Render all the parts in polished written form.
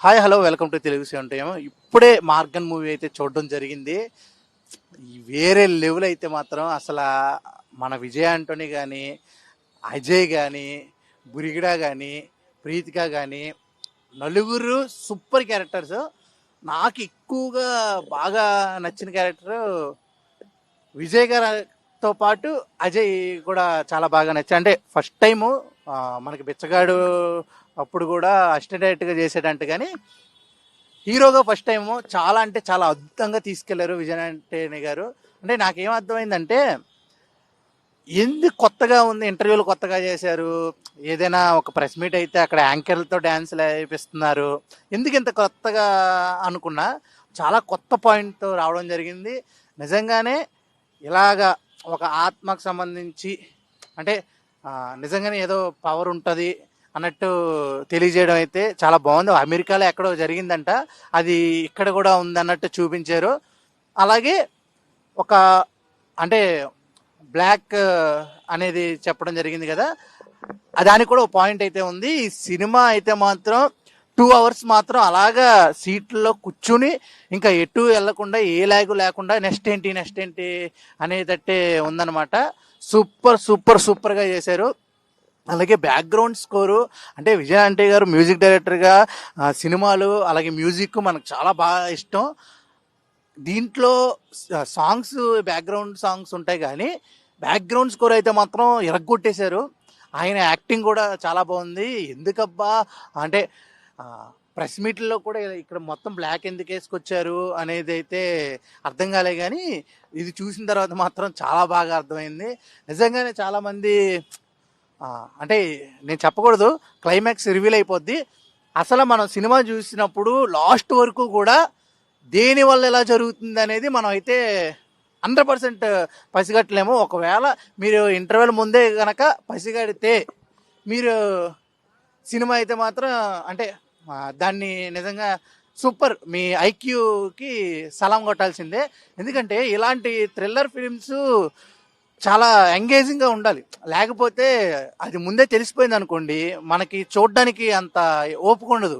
Hi hello welcome to Telugu seventy MM. ఇప్పుడే Maargan movie అయితే చూడడం జరిగింది. ఈ వేరే లెవెల్ అయితే మాత్రం అసలు మన విజయ్ ఆంటోనీ కానీ, అజయ్ కానీ, బురిగిడా కానీ, ప్రీతిక కానీ నలుగురు సూపర్ క్యారెక్టర్స్. నాకు ఎక్కువగా బాగా నచ్చిన క్యారెక్టర్ విజయ్ గారితో పాటు అజయ్ కూడా చాలా బాగా నచ్చాయి. అంటే ఫస్ట్ టైము మనకి బిచ్చగాడు అప్పుడు కూడా అసిస్టెంట్ డైరెక్టర్గా చేసాడంట, కానీ హీరోగా ఫస్ట్ టైము చాలా అంటే చాలా అద్భుతంగా తీసుకెళ్లారు విజయ్ ఆంటోనీ గారు. అంటే నాకేం అర్థమైందంటే, ఎందుకు కొత్తగా ఉంది, ఇంటర్వ్యూలు కొత్తగా చేశారు, ఏదైనా ఒక ప్రెస్ మీట్ అయితే అక్కడ యాంకర్లతో డ్యాన్స్లు వేపిస్తున్నారు, ఎందుకు ఇంత కొత్తగా అనుకున్నా, చాలా కొత్త పాయింట్తో రావడం జరిగింది. నిజంగానే ఇలాగా ఒక ఆత్మకు సంబంధించి అంటే నిజంగానే ఏదో పవర్ ఉంటుంది అన్నట్టు తెలియజేయడం అయితే చాలా బాగుంది. అమెరికాలో ఎక్కడో జరిగిందంట, అది ఇక్కడ కూడా ఉందన్నట్టు చూపించారు. అలాగే ఒక అంటే బ్లాక్ అనేది చెప్పడం జరిగింది కదా, దానికి కూడా ఒక పాయింట్ అయితే ఉంది. ఈ సినిమా అయితే మాత్రం 2 hours మాత్రం అలాగా సీట్లలో కూర్చుని ఇంకా ఎటు వెళ్లకుండా ఏ లాగు లేకుండా నెక్స్ట్ ఏంటి అనేటట్టే ఉందన్నమాట. సూపర్ సూపర్ సూపర్గా చేశారు. అలాగే బ్యాక్గ్రౌండ్ స్కోరు అంటే విజయ్ ఆంటోనీ గారు మ్యూజిక్ డైరెక్టర్గా సినిమాలు అలాగే మ్యూజిక్ మనకు చాలా బాగా ఇష్టం. దీంట్లో సాంగ్స్ బ్యాక్గ్రౌండ్ సాంగ్స్ ఉంటాయి, కానీ బ్యాక్గ్రౌండ్ స్కోర్ అయితే మాత్రం ఇరగ్గొట్టేశారు. ఆయన యాక్టింగ్ కూడా చాలా బాగుంది. ఎందుకబ్బా అంటే ప్రెస్ మీట్లో కూడా ఇక్కడ మొత్తం బ్లాక్ ఎందుకు వేసుకొచ్చారు అనేది అయితే అర్థం కాలే, కానీ ఇది చూసిన తర్వాత మాత్రం చాలా బాగా అర్థమైంది. నిజంగానే చాలామంది అంటే నేను చెప్పకూడదు, క్లైమాక్స్ రివీల్ అయిపోద్ది. అసలు మనం సినిమా చూసినప్పుడు లాస్ట్ వరకు కూడా దేనివల్ల ఎలా జరుగుతుంది అనేది మనం అయితే 100% పసిగట్టలేము. ఒకవేళ మీరు ఇంటర్వెల్ ముందే కనుక పసిగడితే మీరు సినిమా అయితే మాత్రం అంటే దాన్ని నిజంగా సూపర్, మీ ఐక్యూకి సలాం కొట్టాల్సిందే. ఎందుకంటే ఇలాంటి థ్రిల్లర్ ఫిలిమ్స్ చాలా ఎంగేజింగ్గా ఉండాలి, లేకపోతే అది ముందే తెలిసిపోయింది అనుకోండి మనకి చూడడానికి అంత ఓపిక ఉండదు,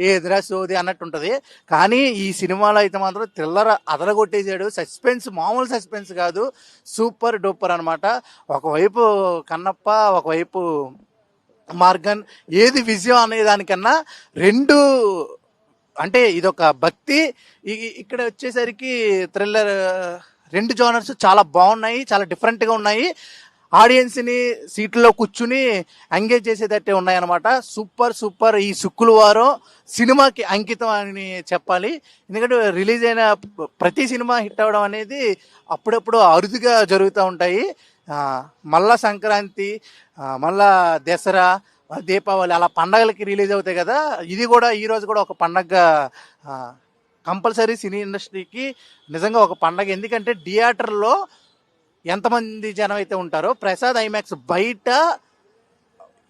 ఏదిరా సోది అన్నట్టు ఉంటుంది. కానీ ఈ సినిమాలో అయితే మాత్రం థ్రిల్లర్ అదరగొట్టేసాడు. సస్పెన్స్ మామూలు సస్పెన్స్ కాదు, సూపర్ డూపర్ అనమాట. ఒకవైపు కన్నప్ప, ఒకవైపు మార్గన్, ఏది విజయం అనే దానికన్నా రెండు అంటే ఇదొక భక్తి, ఇక్కడ వచ్చేసరికి థ్రిల్లర్, రెండు జోనర్స్ చాలా బాగున్నాయి, చాలా డిఫరెంట్గా ఉన్నాయి. ఆడియన్స్ని సీట్లో కూర్చుని ఎంగేజ్ చేసేటట్టే ఉన్నాయన్నమాట. Super super. ఈ శుక్రవారం సినిమాకి అంకితం అని చెప్పాలి. ఎందుకంటే రిలీజ్ అయిన ప్రతి సినిమా హిట్ అవ్వడం అనేది అప్పుడప్పుడు అరుదుగా జరుగుతూ ఉంటాయి. మళ్ళా సంక్రాంతి, మళ్ళా దసరా, దీపావళి అలా పండగలకి రిలీజ్ అవుతాయి కదా, ఇది కూడా ఈరోజు కూడా ఒక పండగ కంపల్సరీ సినీ ఇండస్ట్రీకి నిజంగా ఒక పండగ. ఎందుకంటే థియేటర్లో ఎంతమంది జనం అయితే ఉంటారో, ప్రసాద్ ఐమాక్స్ బయట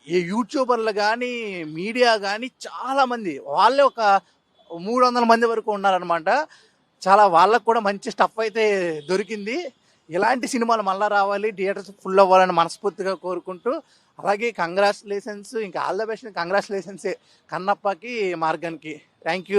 ఈ యూట్యూబర్లు కానీ మీడియా కానీ చాలామంది, వాళ్ళే ఒక 300 మంది వరకు ఉన్నారనమాట. చాలా వాళ్ళకు కూడా మంచి స్టఫ్ అయితే దొరికింది. ఇలాంటి సినిమాలు మళ్ళీ రావాలి, థియేటర్స్ ఫుల్ అవ్వాలని మనస్ఫూర్తిగా కోరుకుంటూ, అలాగే కంగ్రాచులేషన్స్, ఇంకా ఆల్ ద బెస్ట్. కంగ్రాచులేషన్సే కన్నప్పకి, మార్గన్కి. Thank you.